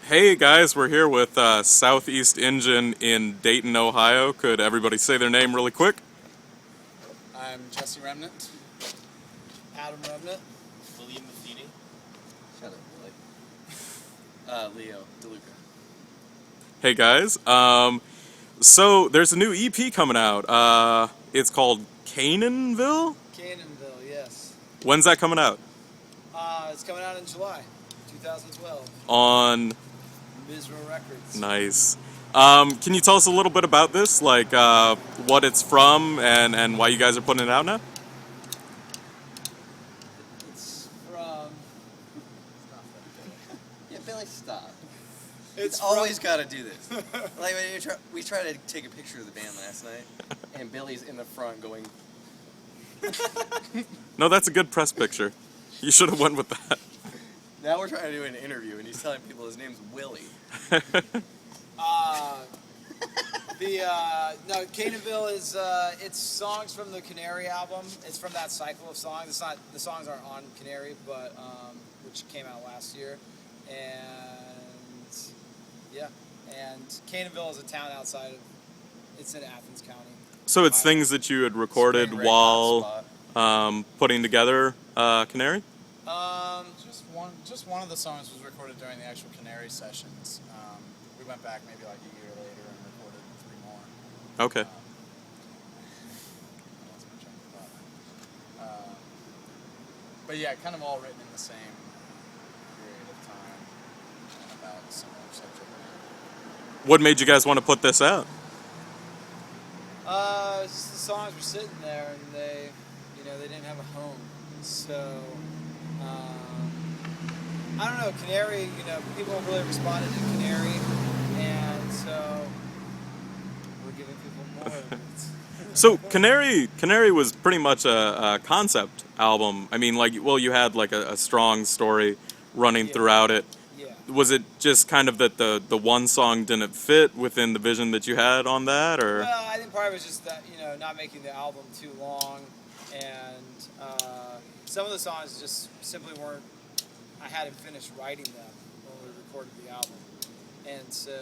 Hey guys, we're here with Southeast Engine in Dayton, Ohio. Could everybody say their name really quick? I'm Jesse Remnant. Adam Remnant. William Matheny. Shut up, Billy. Leo DeLuca. Hey guys, so there's a new EP coming out. It's called Canaanville? Canaanville, yes. When's that coming out? It's coming out in July 2012. On... Misro Records. Nice. Can you tell us a little bit about this? Like, what it's from and why you guys are putting it out now? It's from... Yeah, Billy, stop. It's Always got to do this. Like when we tried to take a picture of the band last night, and Billy's in the front going. No, that's a good press picture. You should have went with that. Now we're trying to do an interview, and he's telling people his name's Willie. No, Canaanville is it's songs from the Canary album. It's from that cycle of songs. It's not the songs aren't on Canary, but which came out last year, and yeah, and Canaanville is a town outside of. It's in Athens County. So it's things that you had recorded Spring break while hotspot. putting together Canary? Just one of the songs was recorded during the actual Canary sessions. We went back maybe like a year later and recorded 3 more. Okay. But yeah, kind of all written in the same period of time and about a similar subject matter. What made you guys want to put this out? It's just the songs were sitting there and they didn't have a home. So, I don't know, Canary, people really responded to Canary, and so we're giving people more of it. So Canary was pretty much a concept album. I mean, you had like a strong story running throughout it. Yeah. Was it just kind of that the one song didn't fit within the vision that you had on that, or? Well, I think part of it was just that, not making the album too long, and some of the songs just simply weren't, I hadn't finished writing them when we recorded the album. And so,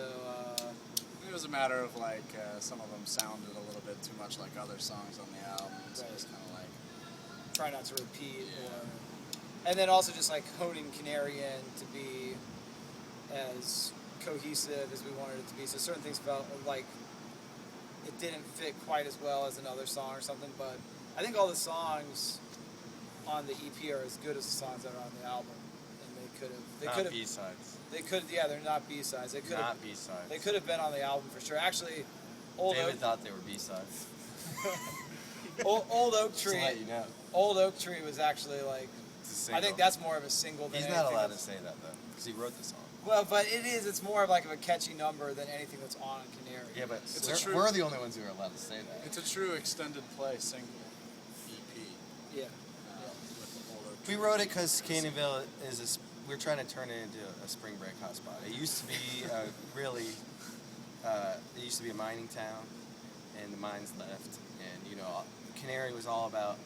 It was a matter of like some of them sounded a little bit too much like other songs on the album, so it's kind of like try not to repeat. And then also just like honing Canary in to be as cohesive as we wanted it to be. So certain things felt like it didn't fit quite as well as another song or something, but I think all the songs on the EP are as good as the songs that are on the album. And they could have B-sides. they're not B-sides. They could have B-sides. They could have been on the album for sure. Actually, Old David Oak, thought they were B-sides. Old Oak Just to Tree. let you know. Old Oak Tree was actually like, It's a I think single. that's more of a single than He's anything not allowed to else. say that though, because he wrote the song. Well, but it's more of like a catchy number than anything that's on Canary. Yeah, but It's a true- we're the only ones who are allowed to say that. it's a true extended play single EP. Yeah. With the Old Oak We wrote it because Canaanville is we're trying to turn it into a spring break hotspot. It used to be it used to be a mining town, and the mines left. And Canary was all about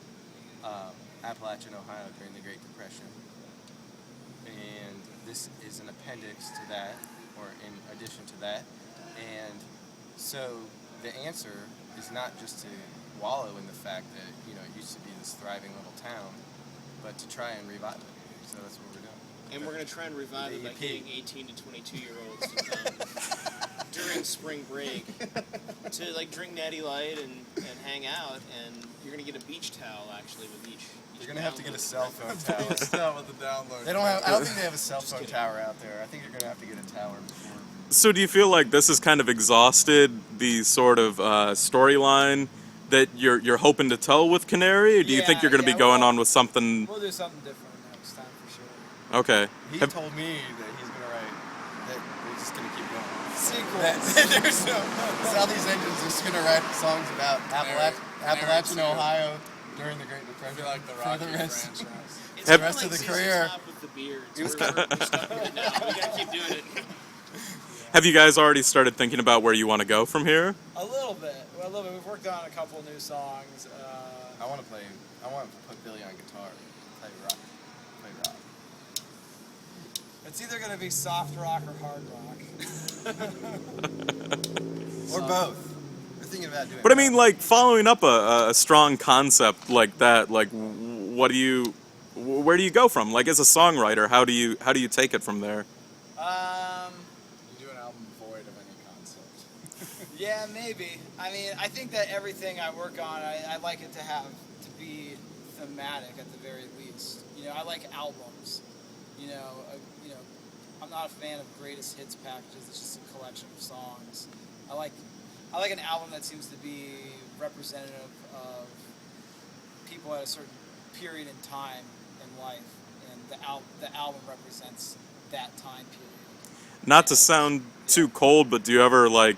Appalachian, Ohio during the Great Depression. And this is an appendix to that, or in addition to that. And so the answer is not just to wallow in the fact that it used to be this thriving little town, but to try and revive it. So that's what we're doing. And we're going to try and revive it by EP. getting 18 to 22-year-olds to come during spring break to drink Natty Light and hang out. And you're going to get a beach towel actually with each. You're gonna have to get a cell phone Tower. tower. Start with the download. They don't have. I don't think they have a cell phone tower out there. I think you're gonna have to get a tower before. So do you feel like this has kind of exhausted the sort of storyline that you're hoping to tell with Canary, or do you think you're going to be going on with something? We'll do something different next time for sure. Okay. He told me that he's gonna write. That we're just gonna keep going. Sequel. That there's no. Southeast Engine's just gonna write songs about Appalachian, Ohio during the Great I Depression. feel like the for Rocky the rest. franchise. It's Have- kinda rest of the ZZ career. Top with the beards. We're stuck with it now. We got to keep doing it. Have you guys already started thinking about where you want to go from here? A little bit. We've worked on a couple new songs. I want to put Billy on guitar. Play rock. It's either gonna be soft rock or hard rock. Or both. We're thinking about doing But I both. mean, like following up a strong concept like that, like where do you go from? Like as a songwriter, how do you take it from there? You do an album void of any concept. Yeah, maybe. I mean, I think that everything I work on, I like it to be thematic at the very least. You know, I like albums. You know, I'm not a fan of greatest hits packages. It's just a collection of songs. I like an album that seems to be representative of people at a certain period in time in life, and the album represents that time period. Not to sound too cold, but do you ever like,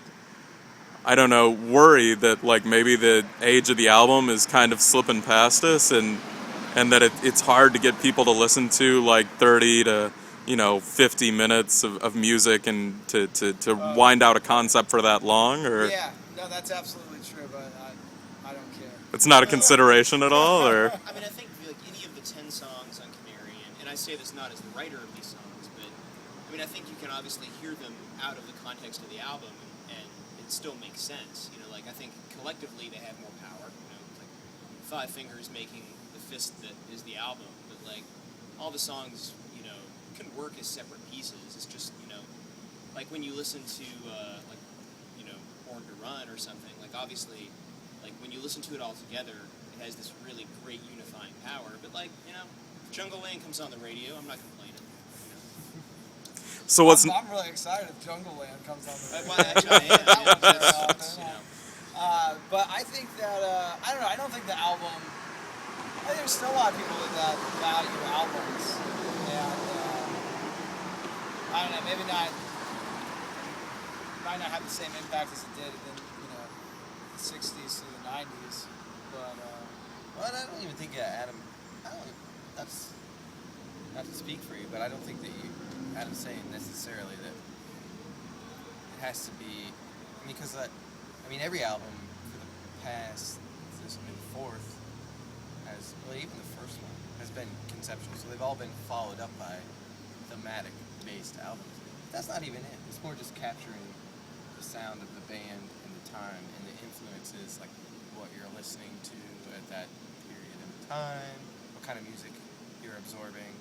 I don't know, worry that like maybe the age of the album is kind of slipping past us, and that it's hard to get people to listen to like 30 to 50 minutes of music and to wind out a concept for that long, or Yeah, no, that's absolutely true, but I don't care. it's not a consideration at all, or I mean, I think like any of the 10 songs on Canary, and I say this not as the writer of these songs, but I mean, I think you can obviously hear them out of the context of the album, and it still makes sense. You know, like I think collectively they have more power. You know, it's like Five Fingers making the fist that is the album, but like all the songs, can work as separate pieces. It's just, like when you listen to Born to Run or something, like obviously, like when you listen to it all together, it has this really great unifying power. But like, if Jungle Land comes on the radio, I'm not complaining. so what's I'm really excited if Jungle Land comes on the radio. Well, actually, I am. That one's very That's, awesome. But I think that I don't know. I don't think the album. I think there's still a lot of people that value albums, and I don't know. Maybe not. Might not have the same impact as it did in the '60s to the '90s, but. Well, I don't even think Adam. That's not to speak for you, but I don't think that Adam's saying necessarily that it has to be. Because every album for the past, this will be the fourth, even the first one has been conceptual. So they've all been followed up by thematic-based albums. That's not even it. It's more just capturing the sound of the band and the time and the influences, like what you're listening to at that period in time, what kind of music you're absorbing.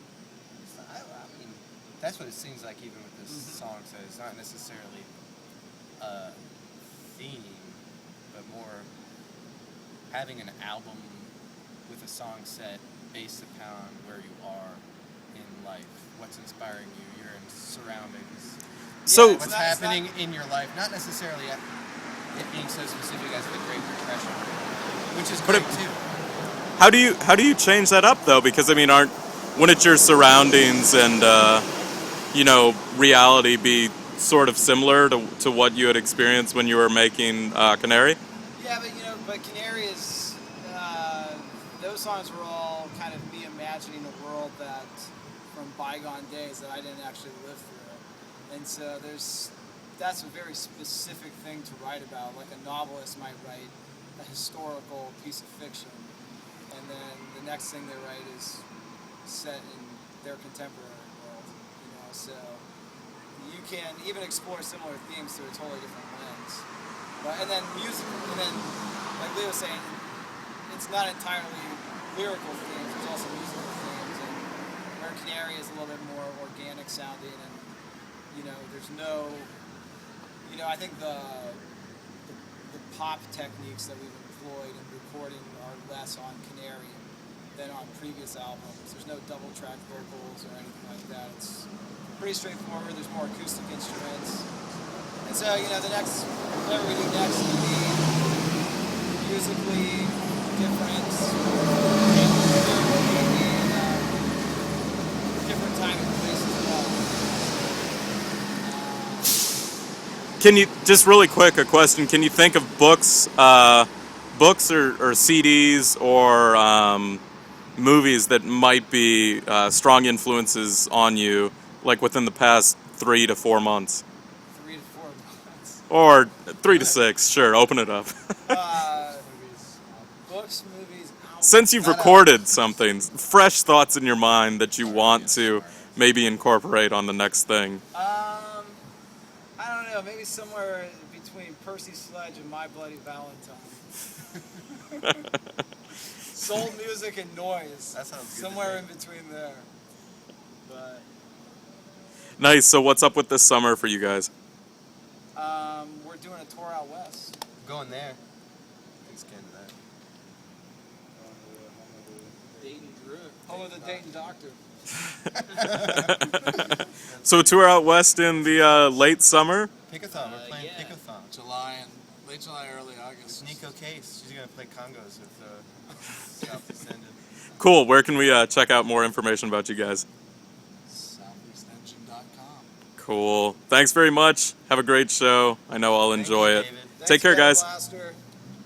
That's what it seems like even with this song set. It's not necessarily a theme, but more having an album with a song set based upon where you are in life, what's inspiring you, your surroundings. So What's happening in your life, not necessarily it being so specific as the Great Depression, which is great too. how do you change that up though? Because I mean, wouldn't your surroundings and reality be sort of similar to what you had experienced when you were making Canary? Yeah, but Canary is those songs were all kind of me imagining a world that from bygone days that I didn't actually live through, and so that's a very specific thing to write about. Like a novelist might write a historical piece of fiction, and then the next thing they write is set in their contemporary world. So you can even explore similar themes through a totally different lens. And then music, and then like Leo was saying, it's not entirely lyrical themes. There's also musical themes, and where Canary is a little bit more organic sounding, and there's no. I think the pop techniques that we've employed in recording are less on Canary than on previous albums. There's no double track vocals or anything like that. It's pretty straightforward. There's more acoustic instruments. And so, whatever we do next will be musically different, and different time and place as well. Can you just really quick a question? Can you think of books or CDs or movies that might be strong influences on you, like within the past 3 to 4 months? 3 to 4 months. Or 3 to 6, sure, open it up. Books, movies, albums. Since you've recorded something, fresh thoughts in your mind that you want to maybe incorporate on the next thing? I don't know. Maybe somewhere between Percy Sledge and My Bloody Valentine. Soul music and noise. That sounds good to somewhere me. in between there. But Nice. So what's up with this summer for you guys? we're doing a tour out west. Going there. Thanks again to that. Dayton Drew. Home of the Dayton Doctor. So a tour out west in the late summer. Pickathon. We're playing yeah. Pickathon. Late July, early August. Nico Case. She's gonna play congos with South Descended. Cool. Where can we check out more information about you guys? SoutheastEngine.com. Cool. Thanks very much. Have a great show. I know I'll Thank enjoy you, it. David. Take care, guys. Ghettoblaster.